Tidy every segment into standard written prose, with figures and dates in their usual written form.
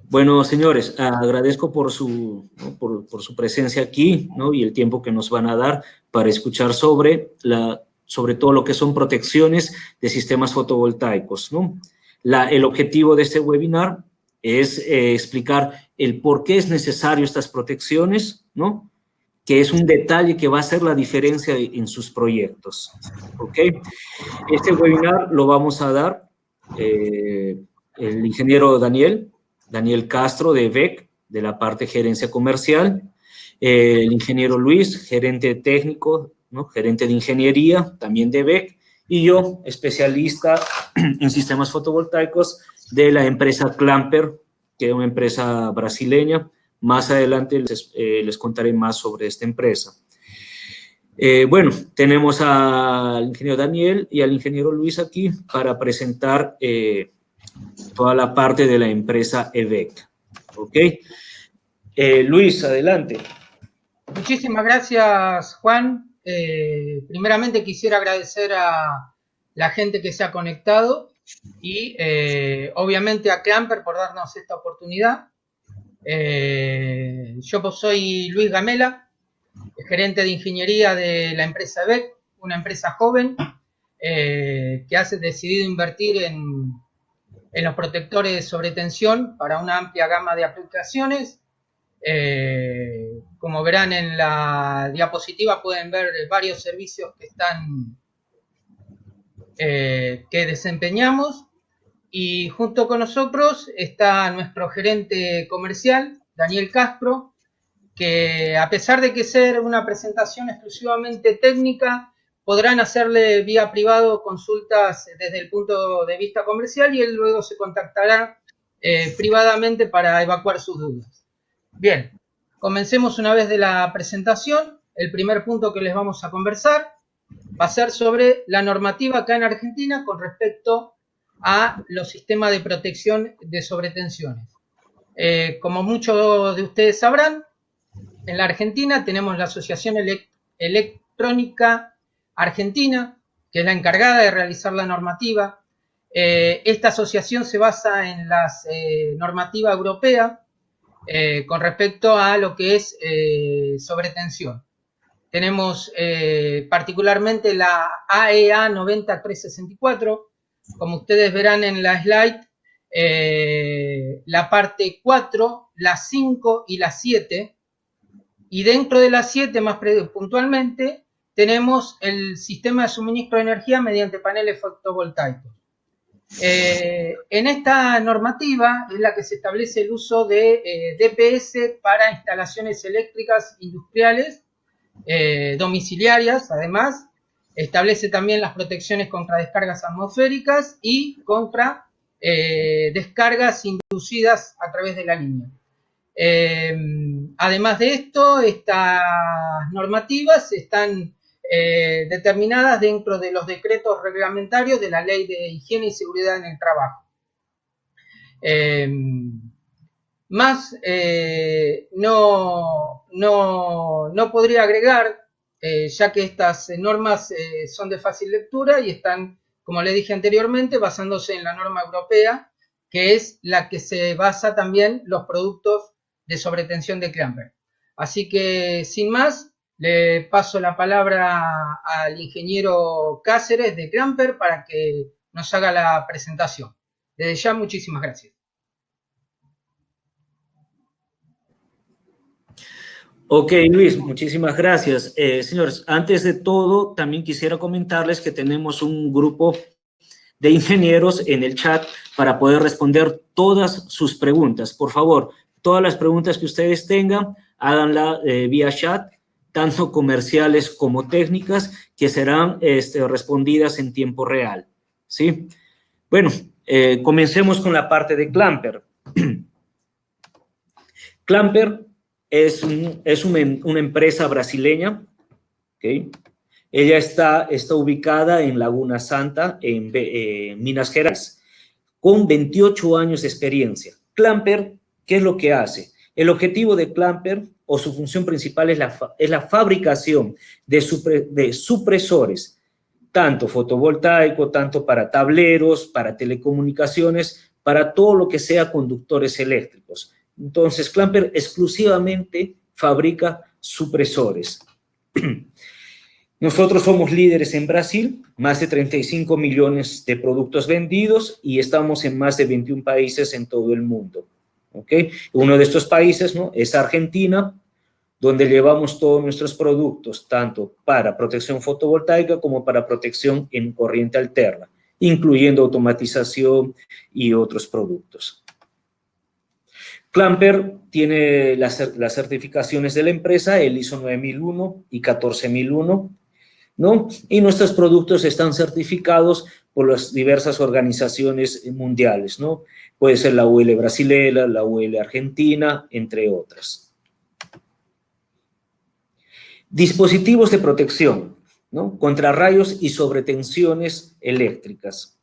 Bueno, señores, agradezco por su, ¿no? por su presencia aquí, ¿no? Y el tiempo que nos van a dar para escuchar sobre todo lo que son protecciones de sistemas fotovoltaicos, ¿no? El objetivo de este webinar es explicar el por qué es necesario estas protecciones, ¿no? Que es un detalle que va a hacer la diferencia en sus proyectos, ¿ok? Este webinar lo vamos a dar el ingeniero Daniel Castro de VEC, de la parte gerencia comercial, el ingeniero Luis, gerente técnico, ¿no? Gerente de ingeniería, también de VEC, y yo, especialista en sistemas fotovoltaicos de la empresa Clamper, que es una empresa brasileña. Más adelante les contaré más sobre esta empresa. Bueno, tenemos al ingeniero Daniel y al ingeniero Luis aquí para presentar toda la parte de la empresa EVEC. ¿Ok? Luis, adelante. Muchísimas gracias, Juan. Primeramente quisiera agradecer a la gente que se ha conectado y obviamente a Clamper por darnos esta oportunidad. Yo soy Luis Gamela, gerente de ingeniería de la empresa EVEC, una empresa joven que ha decidido invertir en los protectores de sobretensión para una amplia gama de aplicaciones. Como verán en la diapositiva, pueden ver varios servicios que desempeñamos, y junto con nosotros está nuestro gerente comercial, Daniel Castro, que a pesar de que ser una presentación exclusivamente técnica, podrán hacerle vía privado consultas desde el punto de vista comercial y él luego se contactará privadamente para evacuar sus dudas. Bien, comencemos una vez de la presentación. El primer punto que les vamos a conversar va a ser sobre la normativa acá en Argentina con respecto a los sistemas de protección de sobretensiones. Como muchos de ustedes sabrán, en la Argentina tenemos la Asociación Electrónica Argentina, que es la encargada de realizar la normativa. Esta asociación se basa en la normativa europea con respecto a lo que es sobretensión. Tenemos particularmente la AEA 90364, como ustedes verán en la slide, la parte 4, la 5 y la 7, y dentro de la 7, más puntualmente, tenemos el sistema de suministro de energía mediante paneles fotovoltaicos. En esta normativa es la que se establece el uso de DPS para instalaciones eléctricas industriales, domiciliarias. Además, establece también las protecciones contra descargas atmosféricas y contra descargas inducidas a través de la línea. Además de esto, estas normativas están determinadas dentro de los decretos reglamentarios de la Ley de Higiene y Seguridad en el Trabajo. No podría agregar, ya que estas normas son de fácil lectura y están, como le dije anteriormente, basándose en la norma europea, que es la que se basa también los productos de sobretensión de Clamper. Así que, sin más, le paso la palabra al ingeniero Cáceres de Clamper para que nos haga la presentación. Desde ya, muchísimas gracias. Ok, Luis, muchísimas gracias. Señores, antes de todo, también quisiera comentarles que tenemos un grupo de ingenieros en el chat para poder responder todas sus preguntas. Por favor, todas las preguntas que ustedes tengan, háganla vía chat, tanto comerciales como técnicas, que serán respondidas en tiempo real, ¿sí? Bueno, comencemos con la parte de Clamper. Clamper es una empresa brasileña, ¿ok? Ella está ubicada en Laguna Santa, en Minas Gerais, con 28 años de experiencia. Clamper, ¿qué es lo que hace? El objetivo de Clamper, o su función principal, es la fabricación de supresores, tanto fotovoltaico, tanto para tableros, para telecomunicaciones, para todo lo que sea conductores eléctricos. Entonces, Clamper exclusivamente fabrica supresores. Nosotros somos líderes en Brasil, más de 35 millones de productos vendidos y estamos en más de 21 países en todo el mundo. ¿Okay? Uno de estos países, ¿no?, es Argentina, donde llevamos todos nuestros productos, tanto para protección fotovoltaica como para protección en corriente alterna, incluyendo automatización y otros productos. Clamper tiene las certificaciones de la empresa, el ISO 9001 y 14001, ¿no? Y nuestros productos están certificados por las diversas organizaciones mundiales, ¿no? Puede ser la UL brasileña, la UL argentina, entre otras. Dispositivos de protección, ¿no?, contra rayos y sobretensiones eléctricas.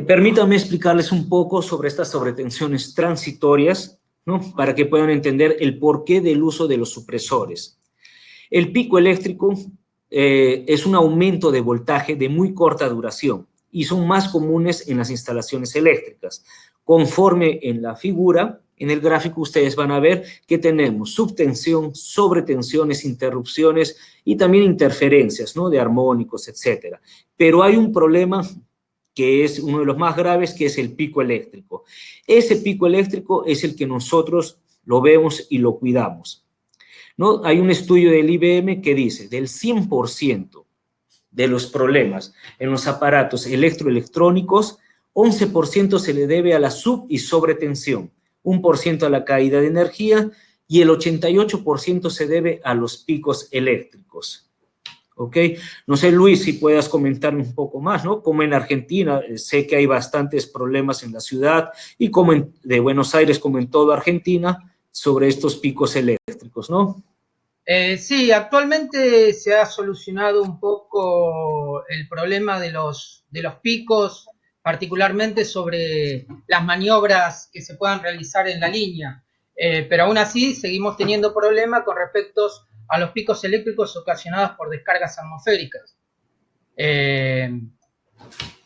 Permítanme explicarles un poco sobre estas sobretensiones transitorias, ¿no?, para que puedan entender el porqué del uso de los supresores. El pico eléctrico es un aumento de voltaje de muy corta duración y son más comunes en las instalaciones eléctricas. Conforme en la figura, en el gráfico ustedes van a ver que tenemos subtensión, sobretensiones, interrupciones y también interferencias, ¿no?, de armónicos, etc. Pero hay un problema que es uno de los más graves, que es el pico eléctrico. Ese pico eléctrico es el que nosotros lo vemos y lo cuidamos, ¿no? Hay un estudio del IBM que dice, del 100% de los problemas en los aparatos electroelectrónicos, 11% se le debe a la sub- y sobretensión, 1% a la caída de energía y el 88% se debe a los picos eléctricos. ¿Ok? No sé, Luis, si puedas comentarme un poco más, ¿no? Como en Argentina, sé que hay bastantes problemas en la ciudad y como de Buenos Aires, como en toda Argentina, sobre estos picos eléctricos, ¿no? Sí, actualmente se ha solucionado un poco el problema de los picos, particularmente sobre las maniobras que se puedan realizar en la línea. Pero aún así seguimos teniendo problemas con respecto a los picos eléctricos ocasionados por descargas atmosféricas.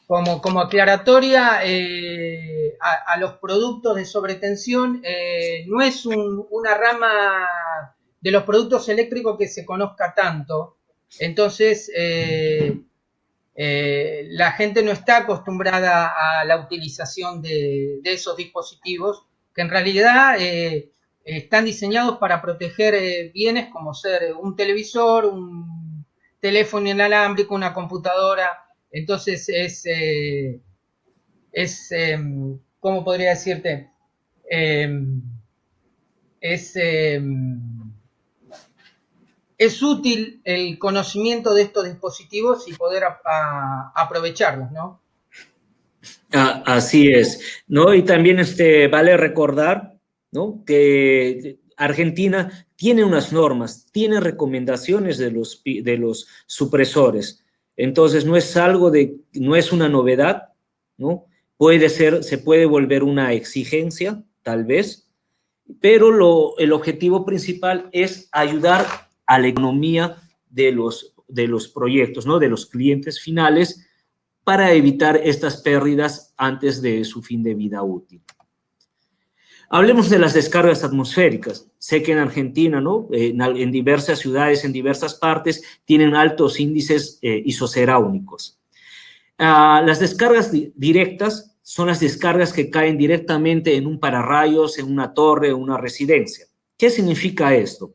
Como aclaratoria, a los productos de sobretensión no es una rama de los productos eléctricos que se conozca tanto. Entonces, la gente no está acostumbrada a la utilización de esos dispositivos, que en realidad están diseñados para proteger bienes como ser un televisor, un teléfono inalámbrico, una computadora. Entonces ¿cómo podría decirte? Es útil el conocimiento de estos dispositivos y poder aprovecharlos, ¿no? Así es, ¿no? Y también vale recordar, ¿no?, que Argentina tiene unas normas, tiene recomendaciones de los supresores. Entonces, no es no es una novedad, ¿no? Se puede volver una exigencia, tal vez, pero el objetivo principal es ayudar a la economía de los proyectos, ¿no?, de los clientes finales, para evitar estas pérdidas antes de su fin de vida útil. Hablemos de las descargas atmosféricas. Sé que en Argentina, ¿no?, en diversas ciudades, en diversas partes, tienen altos índices isoceráunicos. Las descargas directas son las descargas que caen directamente en un pararrayos, en una torre, en una residencia. ¿Qué significa esto?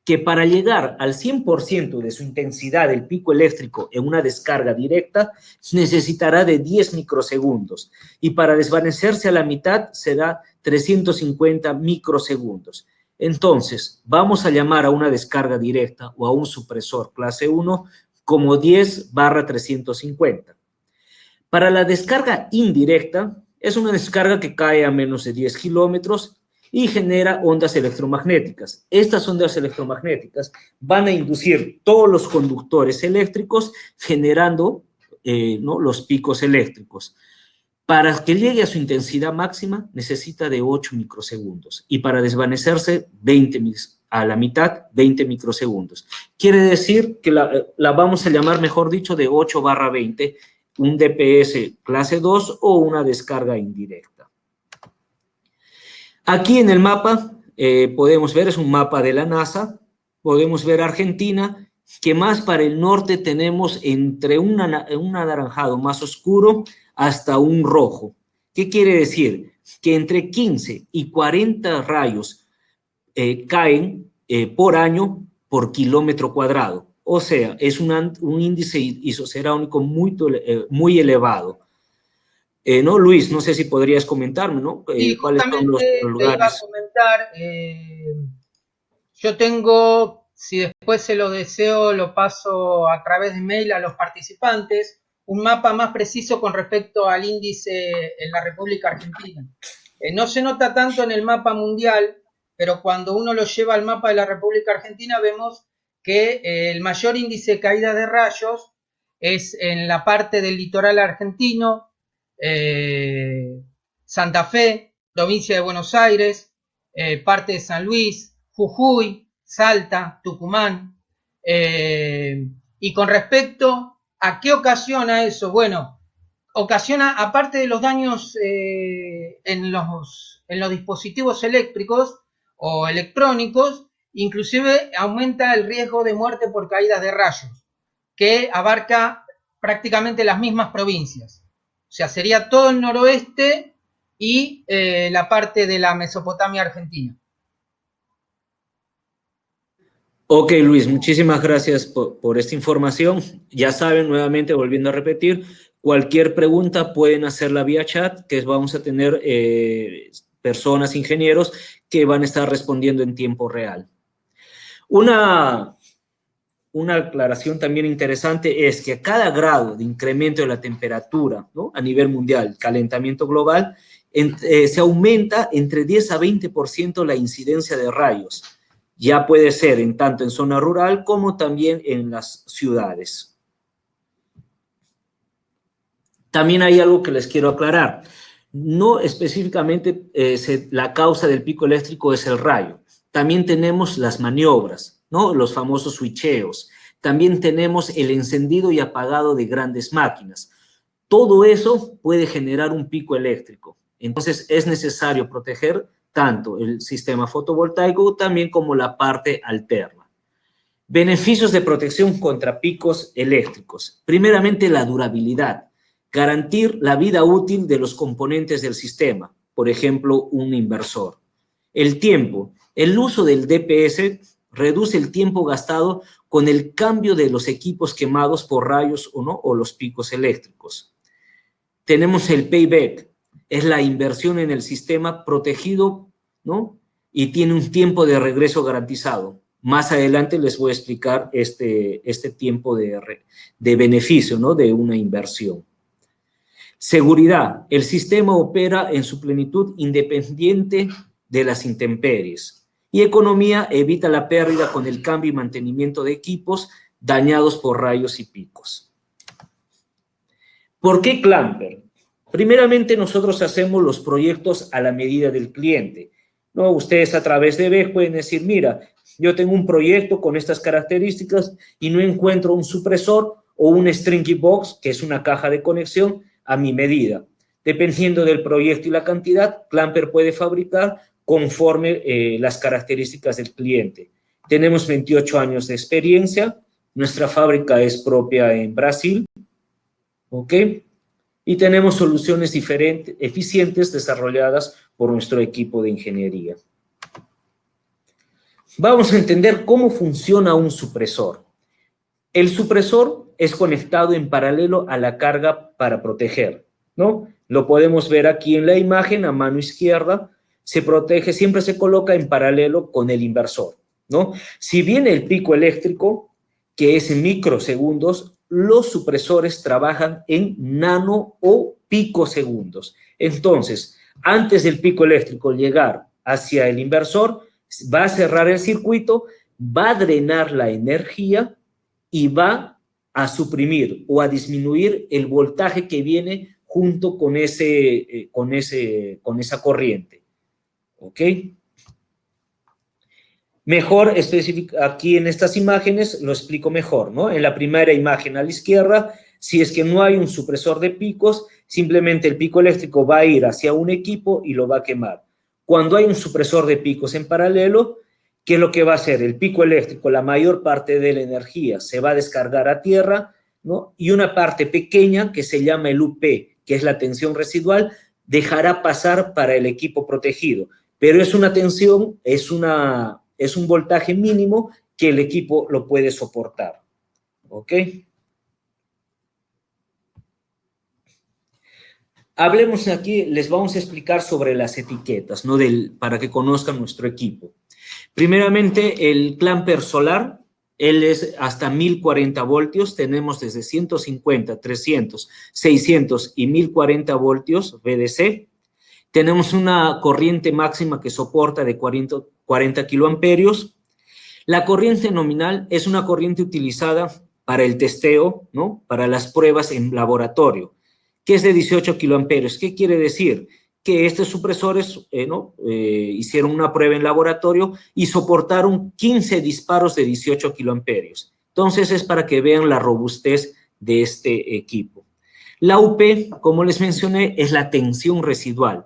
Que para llegar al 100% de su intensidad del pico eléctrico en una descarga directa, necesitará de 10 microsegundos y para desvanecerse a la mitad será 350 microsegundos. Entonces, vamos a llamar a una descarga directa o a un supresor clase 1 como 10/350. Para la descarga indirecta, es una descarga que cae a menos de 10 kilómetros y genera ondas electromagnéticas. Estas ondas electromagnéticas van a inducir todos los conductores eléctricos generando ¿no?, los picos eléctricos. Para que llegue a su intensidad máxima necesita de 8 microsegundos y para desvanecerse a la mitad 20 microsegundos. Quiere decir que la vamos a llamar, mejor dicho, de 8/20 un DPS clase 2 o una descarga indirecta. Aquí en el mapa podemos ver, es un mapa de la NASA, podemos ver Argentina, que más para el norte tenemos entre un anaranjado más oscuro hasta un rojo. ¿Qué quiere decir? Que entre 15 y 40 rayos caen por año por kilómetro cuadrado. O sea, es un índice isocerámico muy elevado. ¿No, Luis? No sé si podrías comentarme, ¿no? Sí, ¿Cuáles son los justamente te iba a lugares? comentar, yo tengo, si después se lo deseo, lo paso a través de mail a los participantes, un mapa más preciso con respecto al índice en la República Argentina. No se nota tanto en el mapa mundial, pero cuando uno lo lleva al mapa de la República Argentina vemos que el mayor índice de caída de rayos es en la parte del litoral argentino, Santa Fe, provincia de Buenos Aires, parte de San Luis, Jujuy, Salta, Tucumán. Y con respecto a qué ocasiona eso, bueno, ocasiona, aparte de los daños en los dispositivos eléctricos o electrónicos, inclusive aumenta el riesgo de muerte por caídas de rayos, que abarca prácticamente las mismas provincias. O sea, sería todo el noroeste y la parte de la Mesopotamia argentina. Ok, Luis, muchísimas gracias por esta información. Ya saben, nuevamente, volviendo a repetir, cualquier pregunta pueden hacerla vía chat, que vamos a tener personas, ingenieros, que van a estar respondiendo en tiempo real. Una aclaración también interesante es que a cada grado de incremento de la temperatura, ¿no?, a nivel mundial, calentamiento global, se aumenta entre 10 a 20% la incidencia de rayos. Ya puede ser tanto en zona rural como también en las ciudades. También hay algo que les quiero aclarar. No específicamente la causa del pico eléctrico es el rayo. También tenemos las maniobras, ¿no?, los famosos switcheos. También tenemos el encendido y apagado de grandes máquinas. Todo eso puede generar un pico eléctrico. Entonces es necesario proteger tanto el sistema fotovoltaico también como la parte alterna. Beneficios de protección contra picos eléctricos. Primeramente, la durabilidad. Garantir la vida útil de los componentes del sistema, por ejemplo, un inversor. El tiempo. El uso del DPS reduce el tiempo gastado con el cambio de los equipos quemados por rayos o los picos eléctricos. Tenemos el payback. Es la inversión en el sistema protegido, ¿no?, y tiene un tiempo de regreso garantizado. Más adelante les voy a explicar este tiempo de beneficio, ¿no?, de una inversión. Seguridad. El sistema opera en su plenitud independiente de las intemperies. Y economía, evita la pérdida con el cambio y mantenimiento de equipos dañados por rayos y picos. ¿Por qué Clamper? Primeramente, nosotros hacemos los proyectos a la medida del cliente, ¿no? Ustedes a través de BEG pueden decir, mira, yo tengo un proyecto con estas características y no encuentro un supresor o un stringy box, que es una caja de conexión, a mi medida. Dependiendo del proyecto y la cantidad, Clamper puede fabricar conforme las características del cliente. Tenemos 28 años de experiencia, nuestra fábrica es propia en Brasil, ¿ok? Y tenemos soluciones diferentes, eficientes, desarrolladas por nuestro equipo de ingeniería. Vamos a entender cómo funciona un supresor. El supresor es conectado en paralelo a la carga para proteger, ¿no? Lo podemos ver aquí en la imagen, a mano izquierda, se protege, siempre se coloca en paralelo con el inversor, ¿no? Si bien el pico eléctrico, que es en microsegundos, los supresores trabajan en nano o picosegundos. Entonces, antes del pico eléctrico llegar hacia el inversor, va a cerrar el circuito, va a drenar la energía y va a suprimir o a disminuir el voltaje que viene junto con esa corriente. ¿Ok? Mejor aquí en estas imágenes lo explico mejor, ¿no? En la primera imagen a la izquierda Si es que no hay un supresor de picos, simplemente el pico eléctrico va a ir hacia un equipo y lo va a quemar. Cuando hay un supresor de picos en paralelo, ¿qué es lo que va a hacer? El pico eléctrico, la mayor parte de la energía se va a descargar a tierra, ¿no? Y una parte pequeña, que se llama el UP, que es la tensión residual, dejará pasar para el equipo protegido. Pero es una tensión, es un voltaje mínimo que el equipo lo puede soportar. ¿Ok? Hablemos aquí, les vamos a explicar sobre las etiquetas, ¿no? Para que conozcan nuestro equipo. Primeramente, el clamper solar, él es hasta 1040 voltios, tenemos desde 150, 300, 600 y 1040 voltios VDC. Tenemos una corriente máxima que soporta de 40 kiloamperios. La corriente nominal es una corriente utilizada para el testeo, ¿no? Para las pruebas en laboratorio, que es de 18 kiloamperios. ¿Qué quiere decir? Que estos supresores hicieron una prueba en laboratorio y soportaron 15 disparos de 18 kiloamperios. Entonces es para que vean la robustez de este equipo. La UP, como les mencioné, es la tensión residual.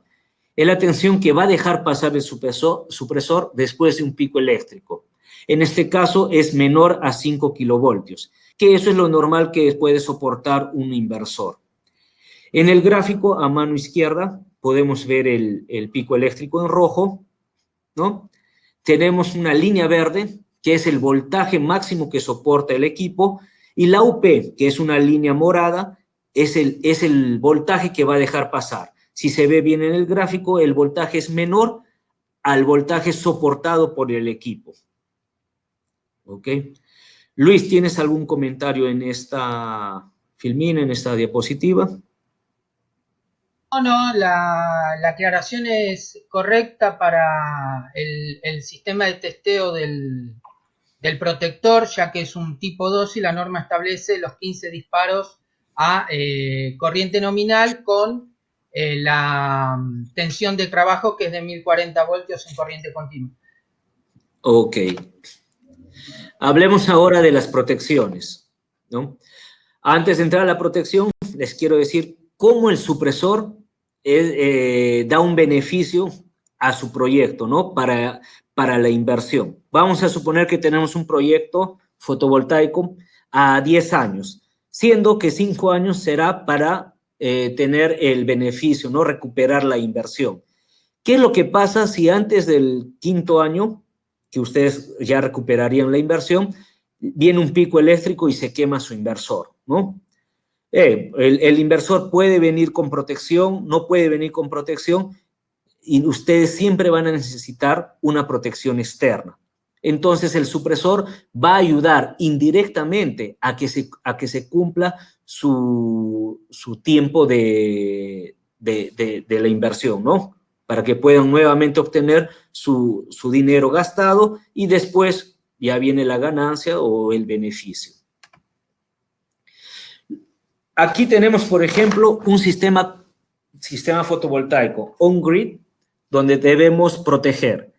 Es la tensión que va a dejar pasar el supresor después de un pico eléctrico. En este caso es menor a 5 kilovoltios, que eso es lo normal que puede soportar un inversor. En el gráfico a mano izquierda podemos ver el pico eléctrico en rojo, ¿no? Tenemos una línea verde, que es el voltaje máximo que soporta el equipo, y la UP, que es una línea morada, es el voltaje que va a dejar pasar. Si se ve bien en el gráfico, el voltaje es menor al voltaje soportado por el equipo. ¿Ok? Luis, ¿tienes algún comentario en esta filmina, en esta diapositiva? No, la aclaración es correcta para el sistema de testeo del protector, ya que es un tipo 2 y la norma establece los 15 disparos a corriente nominal con la tensión de trabajo, que es de 1040 voltios en corriente continua. Ok. Hablemos ahora de las protecciones, ¿no? Antes de entrar a la protección, les quiero decir cómo el supresor da un beneficio a su proyecto, ¿no? Para la inversión. Vamos a suponer que tenemos un proyecto fotovoltaico a 10 años, siendo que 5 años será para tener el beneficio, ¿no? Recuperar la inversión. ¿Qué es lo que pasa si antes del 5.º año, que ustedes ya recuperarían la inversión, viene un pico eléctrico y se quema su inversor, ¿no? El inversor puede venir con protección, no puede venir con protección, y ustedes siempre van a necesitar una protección externa. Entonces el supresor va a ayudar indirectamente a que se cumpla su tiempo de la inversión, ¿no? Para que puedan nuevamente obtener su dinero gastado y después ya viene la ganancia o el beneficio. Aquí tenemos, por ejemplo, un sistema fotovoltaico on-grid, donde debemos proteger,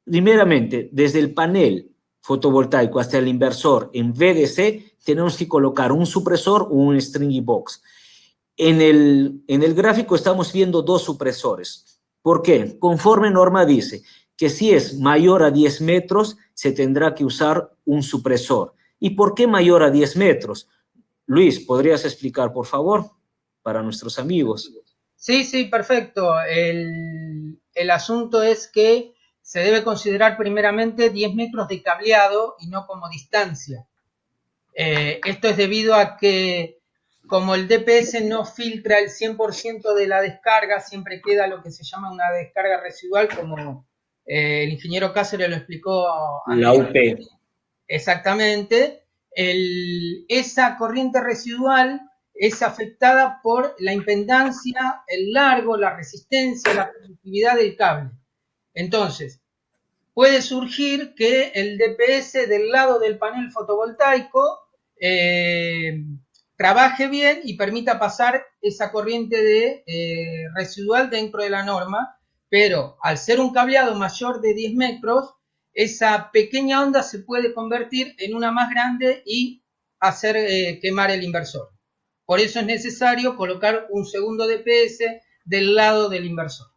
primeramente, desde el panel fotovoltaico hasta el inversor en VDC, tenemos que colocar un supresor o un stringy box. En el gráfico estamos viendo dos supresores. ¿Por qué? Conforme norma dice que si es mayor a 10 metros, se tendrá que usar un supresor. ¿Y por qué mayor a 10 metros? Luis, ¿podrías explicar, por favor, para nuestros amigos? Sí, perfecto. El asunto es que se debe considerar primeramente 10 metros de cableado y no como distancia. Esto es debido a que como el DPS no filtra el 100% de la descarga, siempre queda lo que se llama una descarga residual, como el ingeniero Cáceres lo explicó. La UP. Exactamente. Esa corriente residual es afectada por la impedancia, el largo, la resistencia, la conductividad del cable. Entonces, puede surgir que el DPS del lado del panel fotovoltaico trabaje bien y permita pasar esa corriente de residual dentro de la norma, pero al ser un cableado mayor de 10 metros, esa pequeña onda se puede convertir en una más grande y hacer quemar el inversor. Por eso es necesario colocar un segundo DPS del lado del inversor.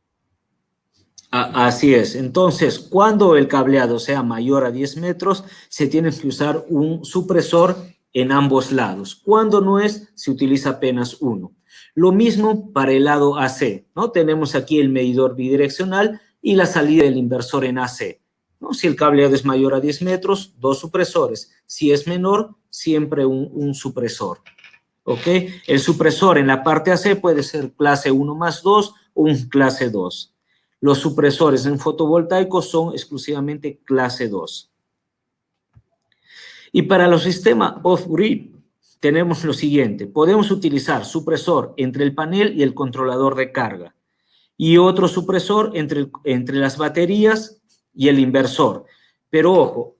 Así es. Entonces, cuando el cableado sea mayor a 10 metros, se tiene que usar un supresor en ambos lados. Cuando no es, se utiliza apenas uno. Lo mismo para el lado AC, ¿no? Tenemos aquí el medidor bidireccional y la salida del inversor en AC, ¿no? Si el cableado es mayor a 10 metros, dos supresores. Si es menor, siempre un supresor. ¿Ok? El supresor en la parte AC puede ser clase 1+2 o un clase 2. Los supresores en fotovoltaicos son exclusivamente clase 2. Y para los sistemas off-grid tenemos lo siguiente. Podemos utilizar supresor entre el panel y el controlador de carga. Y otro supresor entre las baterías y el inversor. Pero ojo,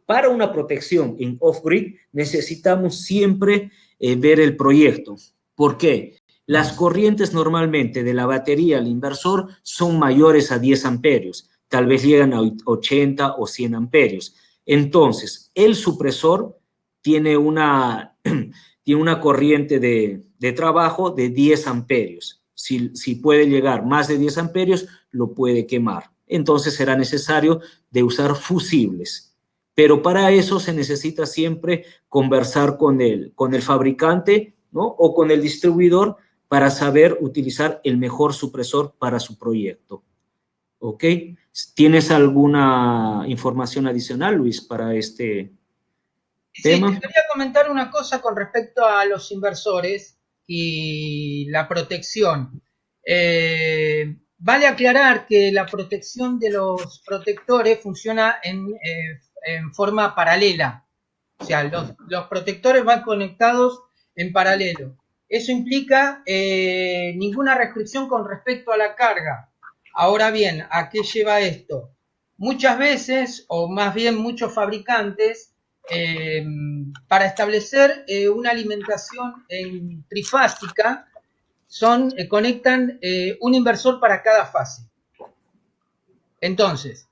para una protección en off-grid necesitamos siempre ver el proyecto. ¿Por qué? Las corrientes normalmente de la batería al inversor son mayores a 10 amperios, tal vez llegan a 80 o 100 amperios. Entonces, el supresor tiene una corriente de trabajo de 10 amperios. Si puede llegar más de 10 amperios, lo puede quemar. Entonces será necesario de usar fusibles. Pero para eso se necesita siempre conversar con el fabricante, ¿no? O con el distribuidor para saber utilizar el mejor supresor para su proyecto. ¿Ok? ¿Tienes alguna información adicional, Luis, para este tema? Sí, te quería comentar una cosa con respecto a los inversores y la protección. Vale aclarar que la protección de los protectores funciona en forma paralela. O sea, los protectores van conectados en paralelo. Eso implica ninguna restricción con respecto a la carga. Ahora bien, ¿a qué lleva esto? Muchas veces, o más bien muchos fabricantes, para establecer una alimentación trifásica, conectan un inversor para cada fase. Entonces,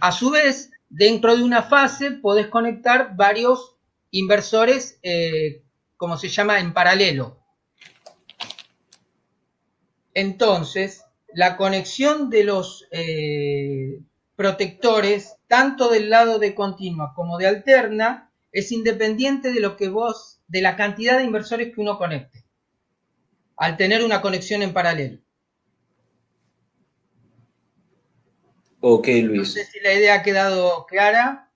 a su vez, dentro de una fase podés conectar varios inversores, como se llama, en paralelo. Entonces, la conexión de los protectores, tanto del lado de continua como de alterna, es independiente de la cantidad de inversores que uno conecte, al tener una conexión en paralelo. Ok, Luis. No sé si la idea ha quedado clara.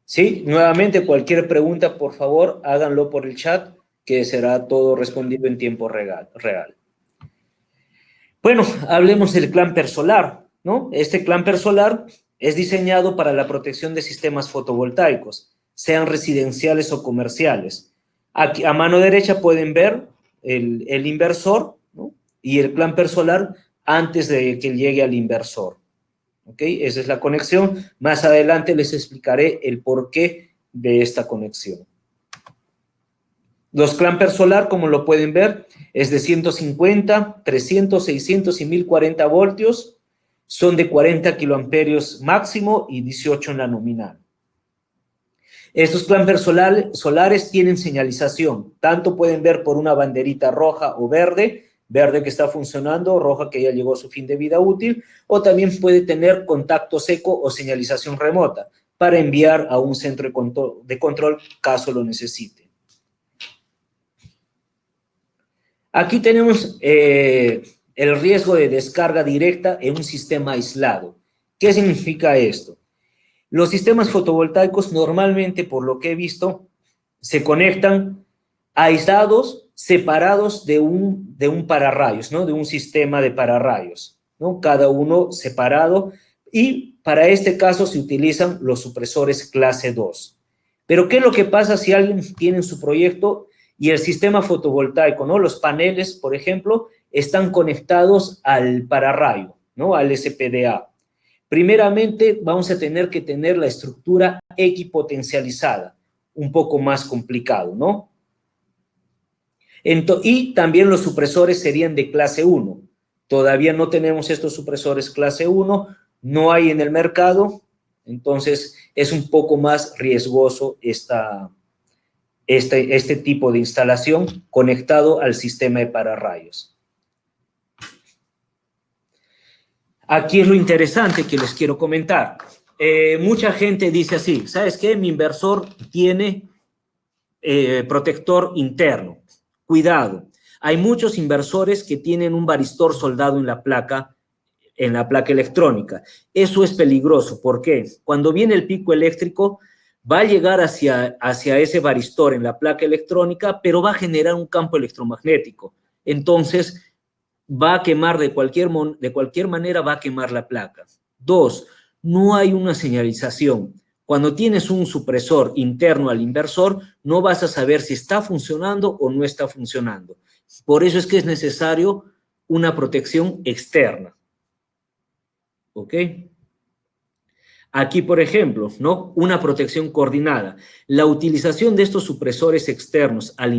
Sí, nuevamente cualquier pregunta, por favor, háganlo por el chat, que será todo respondido en tiempo real. Bueno, hablemos del clamper solar, ¿no? Este clamper solar es diseñado para la protección de sistemas fotovoltaicos, sean residenciales o comerciales. Aquí a mano derecha pueden ver el inversor, ¿no? Y el clamper solar antes de que llegue al inversor. ¿Ok? Esa es la conexión. Más adelante les explicaré el porqué de esta conexión. Los clamper solar, como lo pueden ver, es de 150, 300, 600 y 1040 voltios. Son de 40 kiloamperios máximo y 18 en la nominal. Estos clamper solares tienen señalización. Tanto pueden ver por una banderita roja o verde, verde que está funcionando, roja que ya llegó a su fin de vida útil, o también puede tener contacto seco o señalización remota para enviar a un centro de control caso lo necesite. Aquí tenemos el riesgo de descarga directa en un sistema aislado. ¿Qué significa esto? Los sistemas fotovoltaicos normalmente, por lo que he visto, se conectan aislados, separados de un pararrayos, ¿no? De un sistema de pararrayos, ¿no? Cada uno separado, y para este caso se utilizan los supresores clase 2. Pero ¿qué es lo que pasa si alguien tiene su proyecto y el sistema fotovoltaico, ¿no? Los paneles, por ejemplo, están conectados al pararrayo, ¿no? Al SPDA. Primeramente, vamos a tener que tener la estructura equipotencializada, un poco más complicado, ¿no? Y también los supresores serían de clase 1. Todavía no tenemos estos supresores clase 1, no hay en el mercado, entonces es un poco más riesgoso este tipo de instalación conectado al sistema de pararrayos. Aquí es lo interesante que les quiero comentar. Mucha gente dice así, ¿sabes qué? Mi inversor tiene protector interno. Cuidado, hay muchos inversores que tienen un varistor soldado en la placa electrónica. Eso es peligroso. ¿Por qué? Cuando viene el pico eléctrico, va a llegar hacia ese varistor en la placa electrónica, pero va a generar un campo electromagnético. Entonces, va a quemar de cualquier manera, va a quemar la placa. 2, no hay una señalización. Cuando tienes un supresor interno al inversor, no vas a saber si está funcionando o no está funcionando. Por eso es que es necesario una protección externa. ¿Ok? Aquí, por ejemplo, ¿no? Una protección coordinada. La utilización de estos supresores externos al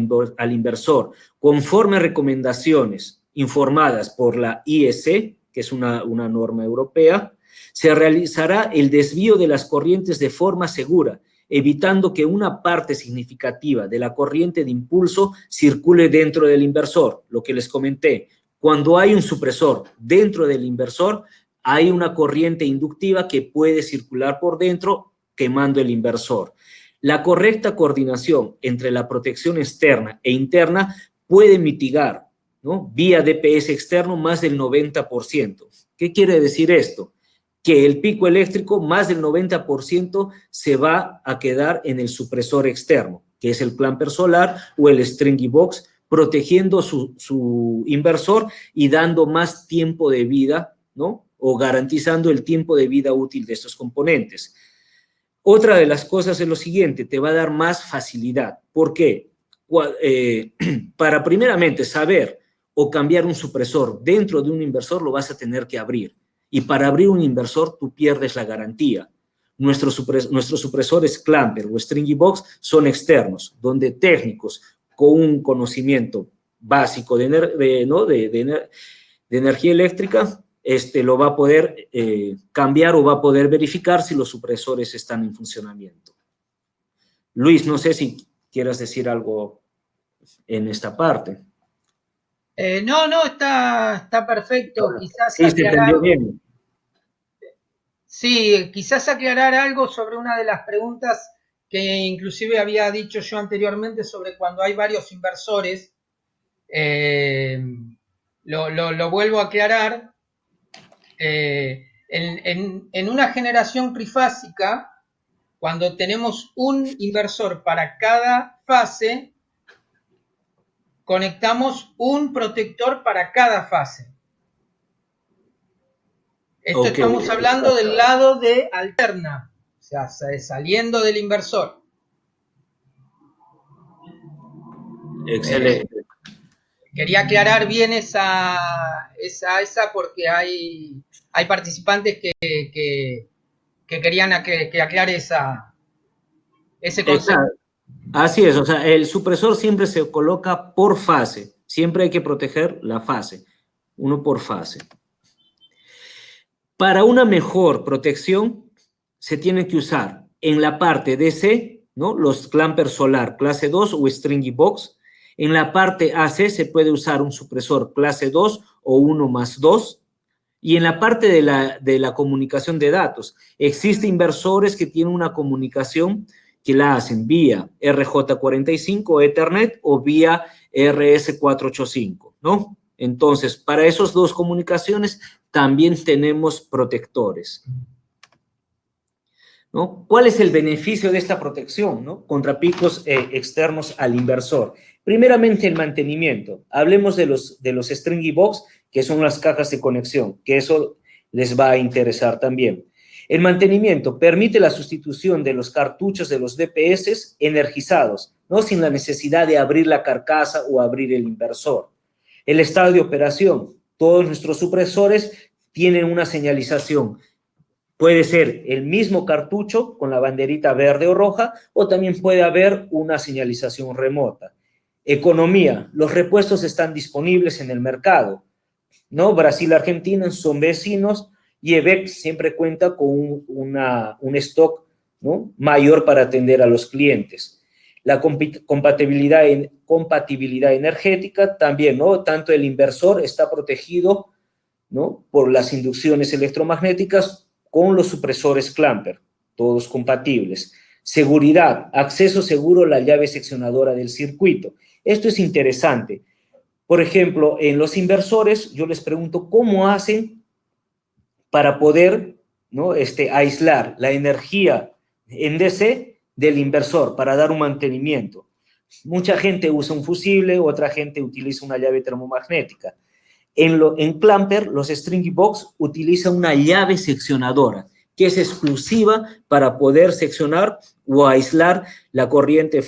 inversor conforme a recomendaciones informadas por la IEC, que es una norma europea, se realizará el desvío de las corrientes de forma segura, evitando que una parte significativa de la corriente de impulso circule dentro del inversor. Lo que les comenté, cuando hay un supresor dentro del inversor, hay una corriente inductiva que puede circular por dentro quemando el inversor. La correcta coordinación entre la protección externa e interna puede mitigar, ¿no?, vía DPS externo más del 90%. ¿Qué quiere decir esto? Que el pico eléctrico, más del 90% se va a quedar en el supresor externo, que es el clamper solar o el stringy box, protegiendo su inversor y dando más tiempo de vida, ¿no?, o garantizando el tiempo de vida útil de estos componentes. Otra de las cosas es lo siguiente, te va a dar más facilidad. ¿Por qué? Para primeramente saber o cambiar un supresor dentro de un inversor, lo vas a tener que abrir. Y para abrir un inversor, tú pierdes la garantía. Nuestros supresores clamper o stringy box son externos, donde técnicos con un conocimiento básico de energía eléctrica lo va a poder cambiar o va a poder verificar si los supresores están en funcionamiento. Luis, no sé si quieras decir algo en esta parte. No, está perfecto. Bueno, Quizás sí, se entendió bien. Sí, quizás aclarar algo sobre una de las preguntas que inclusive había dicho yo anteriormente sobre cuando hay varios inversores. Lo vuelvo a aclarar. En una generación trifásica, cuando tenemos un inversor para cada fase, conectamos un protector para cada fase. Esto okay. Estamos hablando del lado de alterna, o sea, saliendo del inversor. Excelente. Quería aclarar bien esa porque hay participantes que querían que aclare ese concepto. Exacto. Así es, o sea, el supresor siempre se coloca por fase. Siempre hay que proteger la fase, uno por fase. Para una mejor protección, se tiene que usar en la parte DC, ¿no?, los clamper solar clase 2 o stringy box. En la parte AC se puede usar un supresor clase 2 o 1+2. Y en la parte de la comunicación de datos, existen inversores que tienen una comunicación que la hacen vía RJ45 Ethernet o vía RS485, ¿no? Entonces, para esas dos comunicaciones también tenemos protectores, ¿no? ¿Cuál es el beneficio de esta protección, ¿no?, contra picos externos al inversor? Primeramente, el mantenimiento. Hablemos de los stringy box, que son las cajas de conexión, que eso les va a interesar también. El mantenimiento permite la sustitución de los cartuchos de los DPS energizados, ¿no?, sin la necesidad de abrir la carcasa o abrir el inversor. El estado de operación. Todos nuestros supresores tienen una señalización. Puede ser el mismo cartucho con la banderita verde o roja, o también puede haber una señalización remota. Economía. Los repuestos están disponibles en el mercado, ¿no? Brasil y Argentina son vecinos y EVEC siempre cuenta con un stock, ¿no?, mayor para atender a los clientes. La compatibilidad energética también, ¿no? Tanto el inversor está protegido, ¿no?, por las inducciones electromagnéticas con los supresores Clamper, todos compatibles. Seguridad, acceso seguro a la llave seccionadora del circuito. Esto es interesante. Por ejemplo, en los inversores, yo les pregunto cómo hacen para poder, ¿no?, aislar la energía en DC del inversor para dar un mantenimiento. Mucha gente usa un fusible, otra gente utiliza una llave termomagnética. En Clamper, los Stringy Box utilizan una llave seccionadora que es exclusiva para poder seccionar o aislar la corriente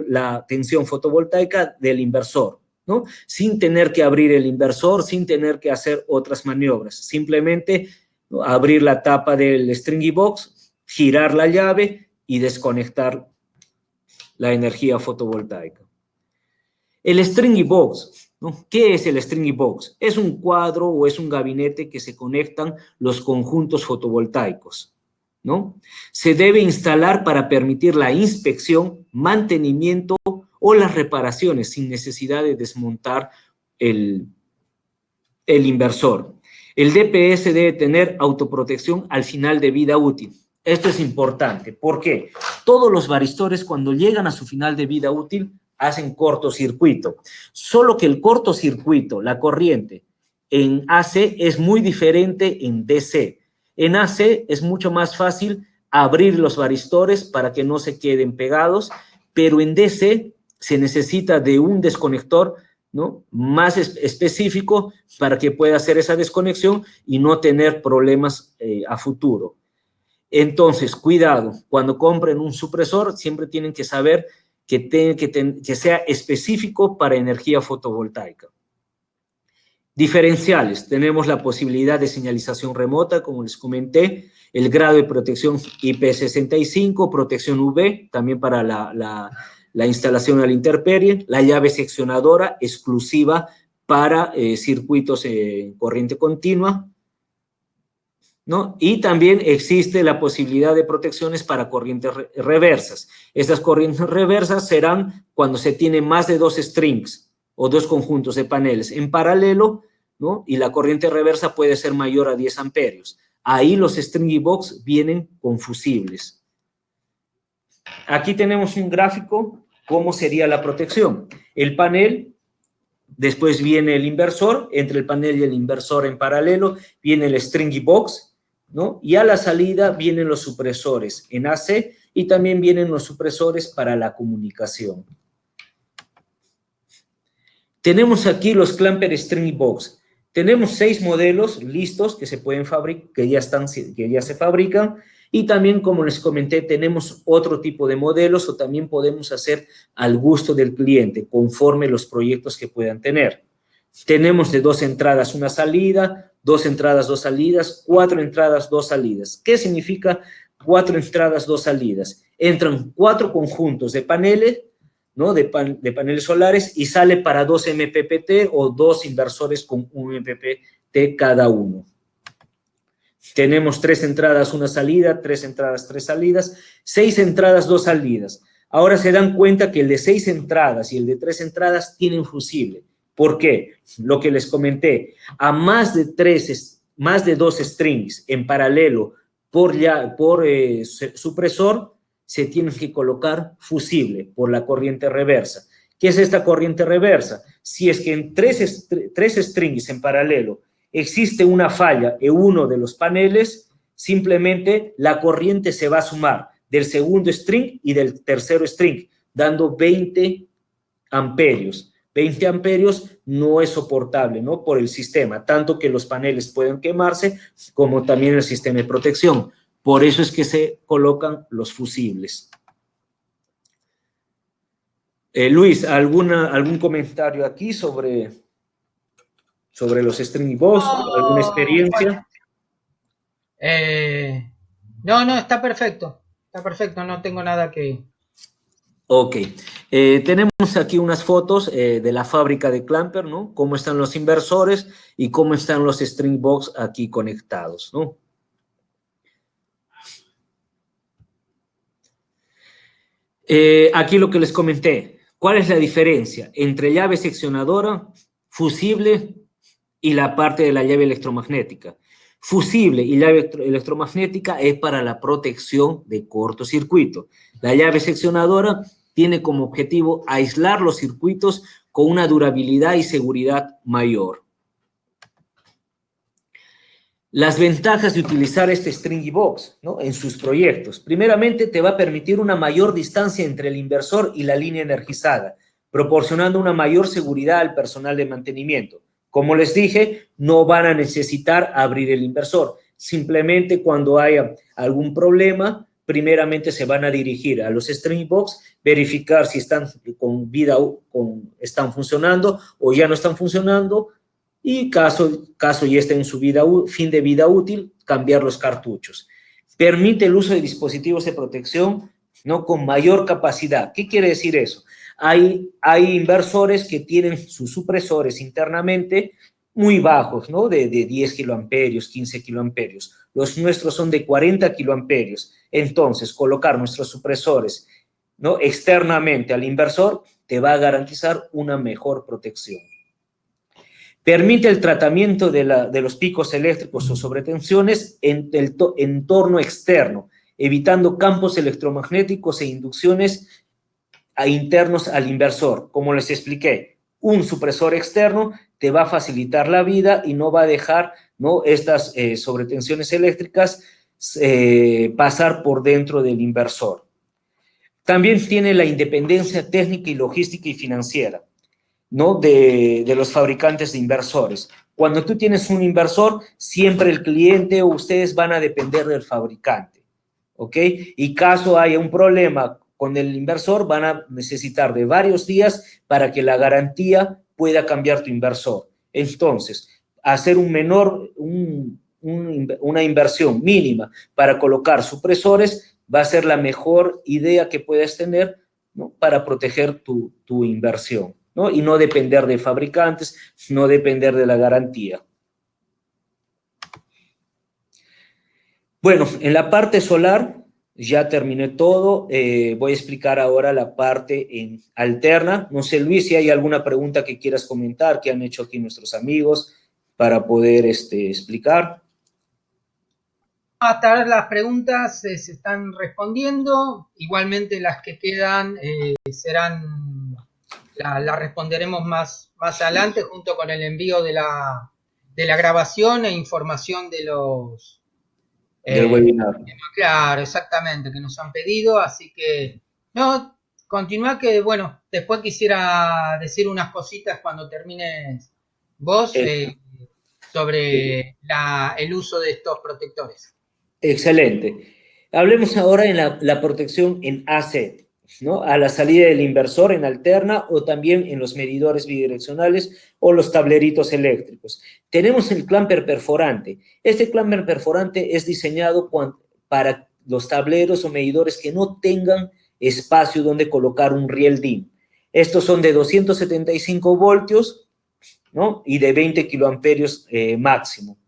la tensión fotovoltaica del inversor, ¿no? Sin tener que abrir el inversor, sin tener que hacer otras maniobras. Simplemente, ¿no?, abrir la tapa del Stringy Box, girar la llave y desconectar la energía fotovoltaica. El Stringy Box, ¿no? ¿Qué es el Stringy Box? Es un cuadro o es un gabinete que se conectan los conjuntos fotovoltaicos, ¿no? Se debe instalar para permitir la inspección, mantenimiento o las reparaciones sin necesidad de desmontar el inversor. El DPS debe tener autoprotección al final de vida útil. Esto es importante. ¿Por qué? Todos los varistores, cuando llegan a su final de vida útil, hacen cortocircuito. Solo que el cortocircuito, la corriente en AC es muy diferente en DC. En AC es mucho más fácil abrir los varistores para que no se queden pegados, pero en DC se necesita de un desconector, ¿no?, más específico para que pueda hacer esa desconexión y no tener problemas a futuro. Entonces, cuidado, cuando compren un supresor, siempre tienen que saber que sea específico para energía fotovoltaica. Diferenciales, tenemos la posibilidad de señalización remota, como les comenté, el grado de protección IP65, protección UV, también para la instalación a la intemperie, la llave seccionadora exclusiva para circuitos corriente continua, ¿no? Y también existe la posibilidad de protecciones para corrientes reversas. Estas corrientes reversas serán cuando se tiene más de 2 strings o 2 conjuntos de paneles en paralelo, ¿no?, y la corriente reversa puede ser mayor a 10 amperios. Ahí los Stringy Box vienen con fusibles. Aquí tenemos un gráfico, cómo sería la protección. El panel, después viene el inversor, entre el panel y el inversor en paralelo viene el Stringy Box, ¿no? Y a la salida vienen los supresores en AC y también vienen los supresores para la comunicación. Tenemos aquí los Clamper Stringy Box. Tenemos 6 modelos listos que se pueden fabricar, que ya se fabrican, y también, como les comenté, tenemos otro tipo de modelos o también podemos hacer al gusto del cliente, conforme los proyectos que puedan tener. Tenemos de 2 entradas, 1 salida, 2 entradas, 2 salidas, 4 entradas, 2 salidas. ¿Qué significa 4 entradas, 2 salidas? Entran 4 conjuntos de paneles, ¿no?, de paneles solares y sale para 2 MPPT o 2 inversores con 1 MPPT cada uno. Tenemos 3 entradas, 1 salida, 3 entradas, 3 salidas, 6 entradas, 2 salidas. Ahora se dan cuenta que el de 6 entradas y el de 3 entradas tienen fusible. ¿Por qué? Lo que les comenté, a más de 2 strings en paralelo por supresor, se tiene que colocar fusible por la corriente reversa. ¿Qué es esta corriente reversa? Si es que en 3 strings en paralelo existe una falla en uno de los paneles, simplemente la corriente se va a sumar del segundo string y del tercero string, dando 20 amperios. 20 amperios no es soportable, ¿no?, por el sistema, tanto que los paneles pueden quemarse como también el sistema de protección. Por eso es que se colocan los fusibles. Luis, ¿algún comentario aquí sobre los Stringy Box? ¿Alguna experiencia? No, está perfecto. Está perfecto, no tengo nada que... Ok. Tenemos aquí unas fotos de la fábrica de Clamper, ¿no? Cómo están los inversores y cómo están los Stringy Box aquí conectados, ¿no? Aquí lo que les comenté. ¿Cuál es la diferencia entre llave seccionadora, fusible y la parte de la llave electromagnética? Fusible y llave electromagnética es para la protección de cortocircuito. La llave seccionadora tiene como objetivo aislar los circuitos con una durabilidad y seguridad mayor. Las ventajas de utilizar este Stringy Box, ¿no?, en sus proyectos. Primeramente, te va a permitir una mayor distancia entre el inversor y la línea energizada, proporcionando una mayor seguridad al personal de mantenimiento. Como les dije, no van a necesitar abrir el inversor. Simplemente cuando haya algún problema, primeramente se van a dirigir a los Stringy Box, verificar si están están funcionando o ya no están funcionando, y caso ya esté en su fin de vida útil, cambiar los cartuchos. Permite el uso de dispositivos de protección, ¿no?, con mayor capacidad. ¿Qué quiere decir eso? Hay inversores que tienen sus supresores internamente muy bajos, ¿no?, de 10 kiloamperios, 15 kiloamperios. Los nuestros son de 40 kiloamperios. Entonces, colocar nuestros supresores, ¿no?, externamente al inversor te va a garantizar una mejor protección. Permite el tratamiento de los picos eléctricos o sobretensiones en el entorno externo, evitando campos electromagnéticos e inducciones internos al inversor. Como les expliqué, un supresor externo te va a facilitar la vida y no va a dejar, ¿no?, estas sobretensiones eléctricas pasar por dentro del inversor. También tiene la independencia técnica y logística y financiera, ¿no?, de los fabricantes de inversores. Cuando tú tienes un inversor, siempre el cliente o ustedes van a depender del fabricante, ¿ok? Y caso haya un problema con el inversor, van a necesitar de varios días para que la garantía pueda cambiar tu inversor. Entonces, hacer una inversión mínima para colocar supresores va a ser la mejor idea que puedes tener, ¿no?, para proteger tu inversión, ¿no?, y no depender de fabricantes, no depender de la garantía. Bueno, en la parte solar ya terminé todo. Voy a explicar ahora la parte alterna. No sé, Luis, si hay alguna pregunta que quieras comentar, que han hecho aquí nuestros amigos para poder explicar. Hasta ahora las preguntas se están respondiendo. Igualmente las que quedan las responderemos más adelante junto con el envío de la grabación e información de los... del webinar. Claro, exactamente, que nos han pedido. Así que, no, continúa que, bueno, después quisiera decir unas cositas cuando termines vos sobre el uso de estos protectores. Excelente. Hablemos ahora en la protección en AC, ¿no?, a la salida del inversor en alterna o también en los medidores bidireccionales o los tableritos eléctricos. Tenemos el clamper perforante. Este clamper perforante es diseñado para los tableros o medidores que no tengan espacio donde colocar un riel DIN. Estos son de 275 voltios, ¿no?, y de 20 kiloamperios máximo.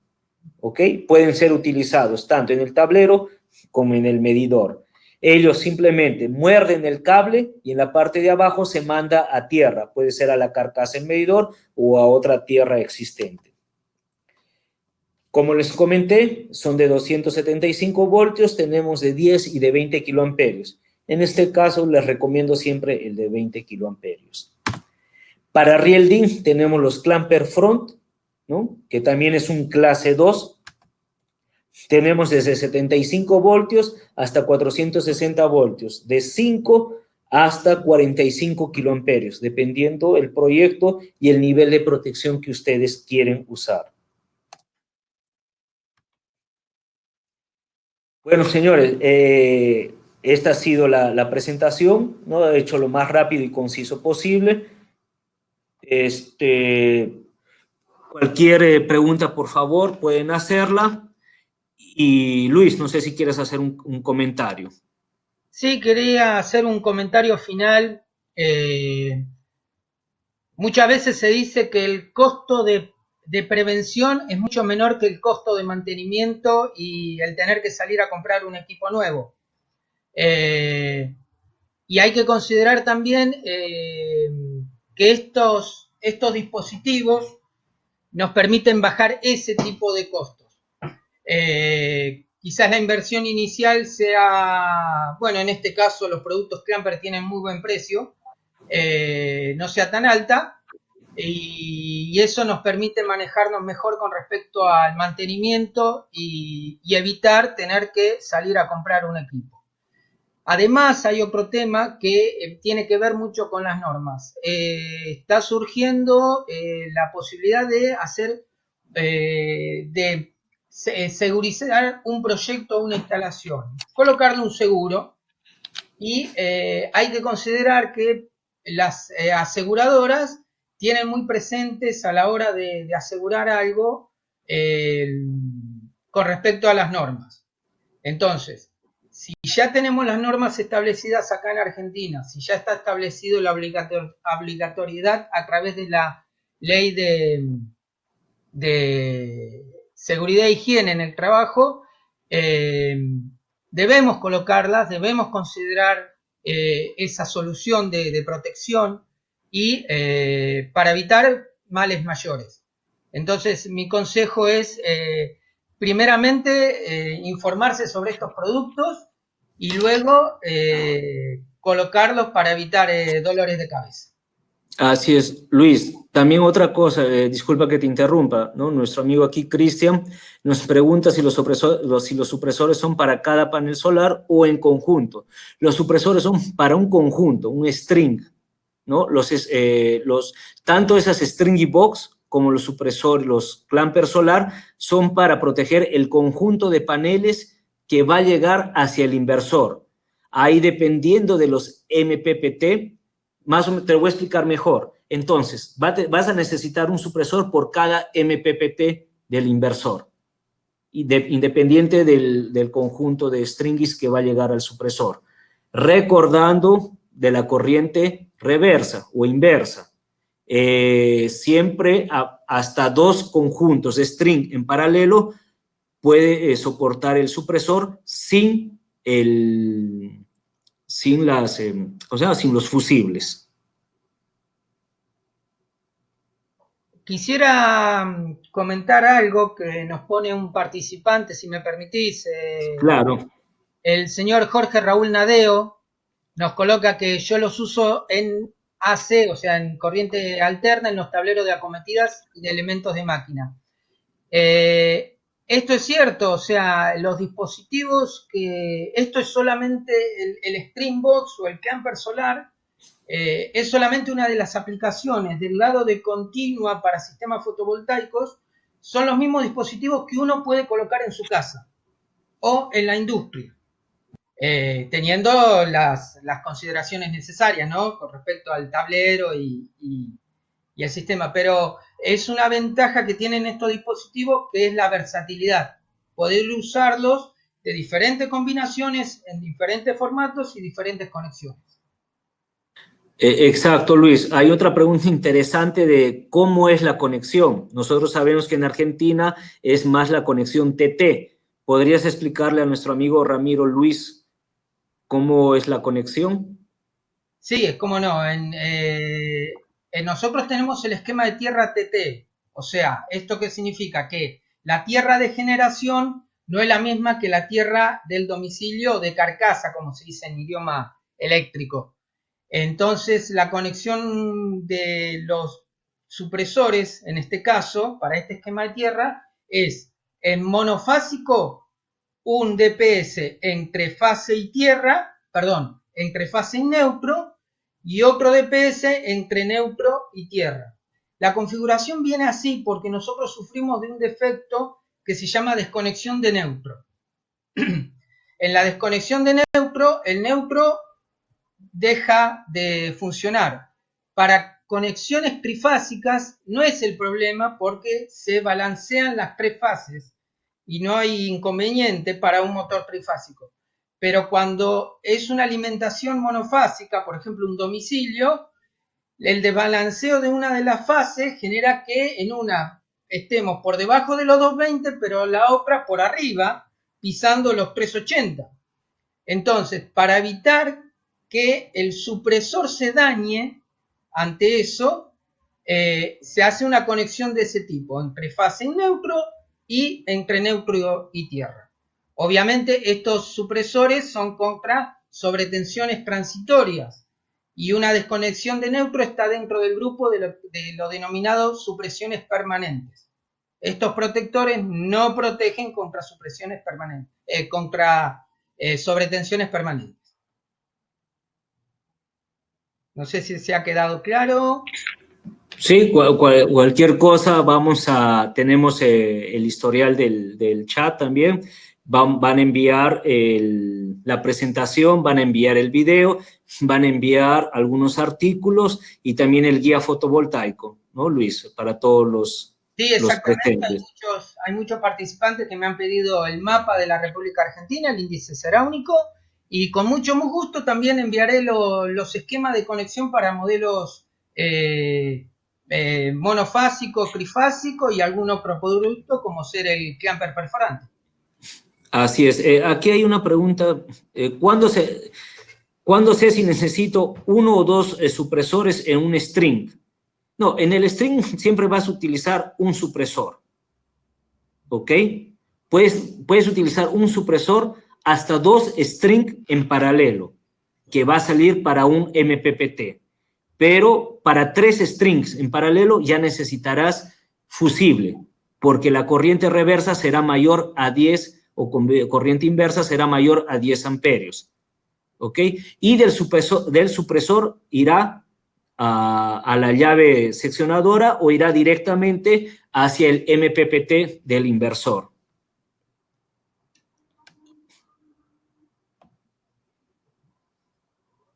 ¿Ok? Pueden ser utilizados tanto en el tablero como en el medidor. Ellos simplemente muerden el cable y en la parte de abajo se manda a tierra. Puede ser a la carcasa del medidor o a otra tierra existente. Como les comenté, son de 275 voltios, tenemos de 10 y de 20 kiloamperios. En este caso, les recomiendo siempre el de 20 kiloamperios. Para riel DIN tenemos los clamper front, ¿no?, que también es un clase 2. Tenemos desde 75 voltios hasta 460 voltios, de 5 hasta 45 kiloamperios, dependiendo el proyecto y el nivel de protección que ustedes quieren usar. Bueno, señores, esta ha sido la presentación, ¿no? He hecho lo más rápido y conciso posible. Cualquier pregunta, por favor, pueden hacerla. Y Luis, no sé si quieres hacer un comentario. Sí, quería hacer un comentario final. Muchas veces se dice que el costo de prevención es mucho menor que el costo de mantenimiento y el tener que salir a comprar un equipo nuevo. Y hay que considerar también que estos dispositivos nos permiten bajar ese tipo de costos. Quizás la inversión inicial sea, bueno, en este caso los productos Clamper tienen muy buen precio, no sea tan alta, y eso nos permite manejarnos mejor con respecto al mantenimiento y evitar tener que salir a comprar un equipo. Además, hay otro tema que tiene que ver mucho con las normas. Está surgiendo la posibilidad de hacer, segurizar un proyecto o una instalación, colocarle un seguro, y hay que considerar que las aseguradoras tienen muy presentes a la hora de asegurar algo con respecto a las normas. Entonces, si ya tenemos las normas establecidas acá en Argentina, si ya está establecido la obligatoriedad a través de la ley de seguridad e higiene en el trabajo, debemos colocarlas, debemos considerar esa solución de protección y para evitar males mayores. Entonces, mi consejo es, primeramente, informarse sobre estos productos y luego colocarlos para evitar dolores de cabeza. Así es, Luis. También otra cosa, disculpa que te interrumpa, ¿no? Nuestro amigo aquí, Cristian, nos pregunta si los supresores son para cada panel solar o en conjunto. Los supresores son para un conjunto, un string, ¿no? Tanto esas stringy box como los supresores, los clamper solar, son para proteger el conjunto de paneles que va a llegar hacia el inversor. Ahí, dependiendo de los MPPT, más o menos te lo voy a explicar mejor. Entonces, vas a necesitar un supresor por cada MPPT del inversor, independiente del conjunto de stringies que va a llegar al supresor, recordando de la corriente reversa o inversa. Siempre hasta 2 conjuntos de string en paralelo puede soportar el supresor sin los fusibles. Quisiera comentar algo que nos pone un participante, si me permitís. Claro. El señor Jorge Raúl Nadeo nos coloca que yo los uso en AC, o sea, en corriente alterna, en los tableros de acometidas y de elementos de máquina. Esto es cierto, o sea, los dispositivos esto es solamente el Stringbox o el Clamper solar, es solamente una de las aplicaciones del lado de continua para sistemas fotovoltaicos. Son los mismos dispositivos que uno puede colocar en su casa o en la industria, teniendo las consideraciones necesarias, ¿no? Con respecto al tablero y al sistema, pero es una ventaja que tienen estos dispositivos, que es la versatilidad, poder usarlos de diferentes combinaciones, en diferentes formatos y diferentes conexiones. Exacto, Luis. Hay otra pregunta interesante de cómo es la conexión. Nosotros sabemos que en Argentina es más la conexión TT. ¿Podrías explicarle a nuestro amigo Ramiro Luis cómo es la conexión? Sí, cómo no. Nosotros tenemos el esquema de tierra TT. O sea, ¿esto qué significa? Que la tierra de generación no es la misma que la tierra del domicilio de carcasa, como se dice en idioma eléctrico. Entonces, la conexión de los supresores, en este caso, para este esquema de tierra, es en monofásico un DPS entre fase y tierra, perdón, entre fase y neutro, y otro DPS entre neutro y tierra. La configuración viene así porque nosotros sufrimos de un defecto que se llama desconexión de neutro. En la desconexión de neutro, el neutro deja de funcionar. Para conexiones trifásicas no es el problema porque se balancean las 3 fases y no hay inconveniente para un motor trifásico. Pero cuando es una alimentación monofásica, por ejemplo un domicilio, el desbalanceo de una de las fases genera que en una estemos por debajo de los 220, pero la otra por arriba, pisando los 380. Entonces, para evitar que el supresor se dañe, ante eso se hace una conexión de ese tipo, entre fase y neutro y entre neutro y tierra. Obviamente estos supresores son contra sobretensiones transitorias, y una desconexión de neutro está dentro del grupo de lo denominado supresiones permanentes. Estos protectores no protegen contra supresiones permanentes, contra sobretensiones permanentes. No sé si se ha quedado claro. Sí, cualquier cosa, tenemos el historial del chat también. Van a enviar la presentación, van a enviar el video, van a enviar algunos artículos y también el guía fotovoltaico, ¿no, Luis? Para todos los presentes. Hay muchos participantes que me han pedido el mapa de la República Argentina, el índice será único, y con mucho gusto también enviaré los esquemas de conexión para modelos monofásico, trifásico y algún otro producto como ser el clamper perforante. Así es. Aquí hay una pregunta. ¿Cuándo sé si necesito uno o dos supresores en un string? No, en el string siempre vas a utilizar un supresor. ¿Ok? Puedes utilizar un supresor hasta 2 strings en paralelo, que va a salir para un MPPT. Pero para 3 strings en paralelo ya necesitarás fusible, porque la corriente reversa será mayor a 10 o corriente inversa será mayor a 10 amperios. ¿Ok? Y del supresor irá a la llave seccionadora o irá directamente hacia el MPPT del inversor.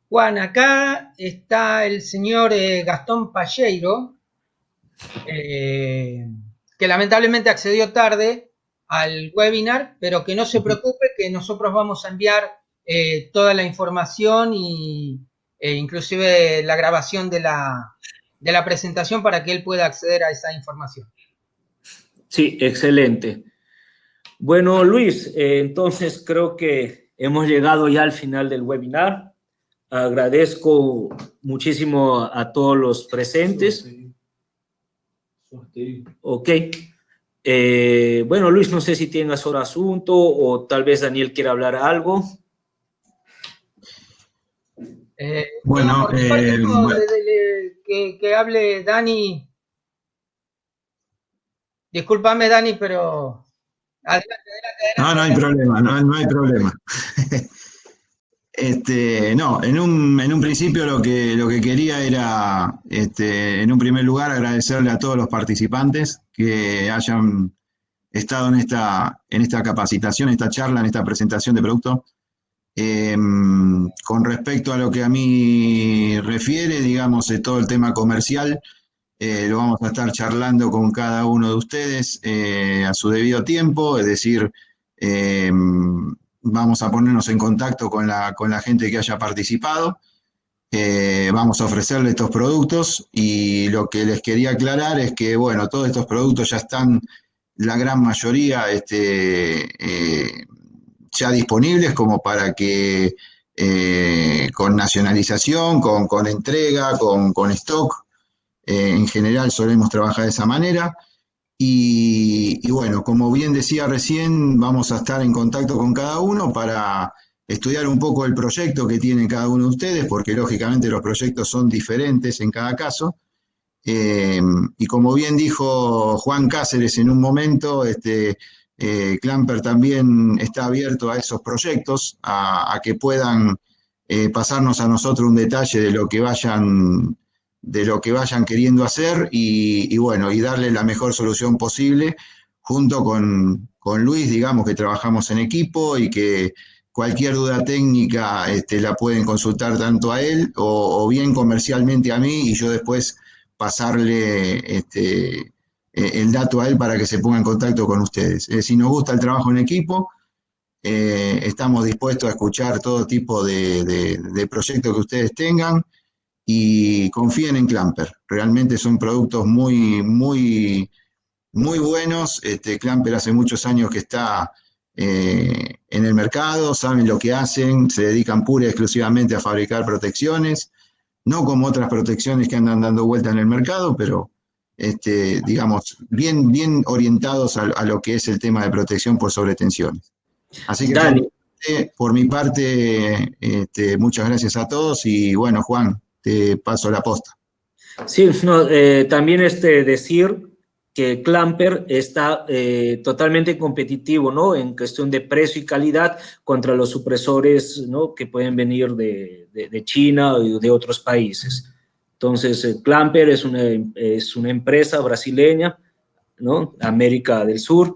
Juan, acá está el señor Gastón Palleiro, que lamentablemente accedió tarde al webinar, pero que no se preocupe, que nosotros vamos a enviar toda la información e inclusive la grabación de la presentación para que él pueda acceder a esa información. Sí, excelente. Bueno, Luis, entonces creo que hemos llegado ya al final del webinar. Agradezco muchísimo a todos los presentes. Ok. Bueno, Luis, no sé si tengas otro asunto o tal vez Daniel quiera hablar algo. Bueno, que hable Dani. Discúlpame, Dani, pero... Adelante. No hay problema, no hay problema. No, en un principio lo que quería era, en un primer lugar, agradecerle a todos los participantes que hayan estado en esta capacitación, en esta charla, en esta presentación de producto. Con respecto a lo que a mí refiere, digamos, todo el tema comercial, lo vamos a estar charlando con cada uno de ustedes a su debido tiempo, es decir, vamos a ponernos en contacto con la gente que haya participado, vamos a ofrecerle estos productos y lo que les quería aclarar es que, bueno, todos estos productos ya están, la gran mayoría, ya disponibles como para que con nacionalización, con entrega, con stock, en general solemos trabajar de esa manera. Y bueno, como bien decía recién, vamos a estar en contacto con cada uno para estudiar un poco el proyecto que tiene cada uno de ustedes, porque lógicamente los proyectos son diferentes en cada caso. Y como bien dijo Juan Cáceres en un momento, Clamper también está abierto a esos proyectos, a que puedan pasarnos a nosotros un detalle de lo que vayan queriendo hacer y bueno, y darle la mejor solución posible junto con Luis, digamos que trabajamos en equipo y que cualquier duda técnica la pueden consultar tanto a él o bien comercialmente a mí y yo después pasarle el dato a él para que se ponga en contacto con ustedes. Si nos gusta el trabajo en equipo, estamos dispuestos a escuchar todo tipo de proyectos que ustedes tengan y confíen en Clamper. Realmente son productos muy buenos. Clamper hace muchos años que está en el el mercado, saben lo que hacen, se dedican pura y exclusivamente a fabricar protecciones, no como otras protecciones que andan dando vuelta en el mercado, pero digamos, bien orientados a lo que es el tema de protección por sobretensiones. Así que Dale. por mi parte, muchas gracias a todos y bueno, Juan, te paso la posta. Sí, no, también decir que Clamper está totalmente competitivo, ¿no? En cuestión de precio y calidad contra los supresores, ¿no? Que pueden venir de China o de otros países. Entonces, Clamper es una empresa brasileña, ¿no? América del Sur,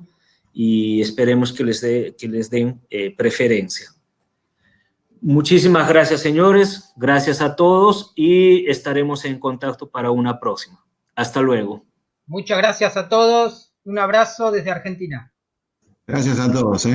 y esperemos que les den preferencia. Muchísimas gracias, señores. Gracias a todos y estaremos en contacto para una próxima. Hasta luego. Muchas gracias a todos. Un abrazo desde Argentina. Gracias a todos.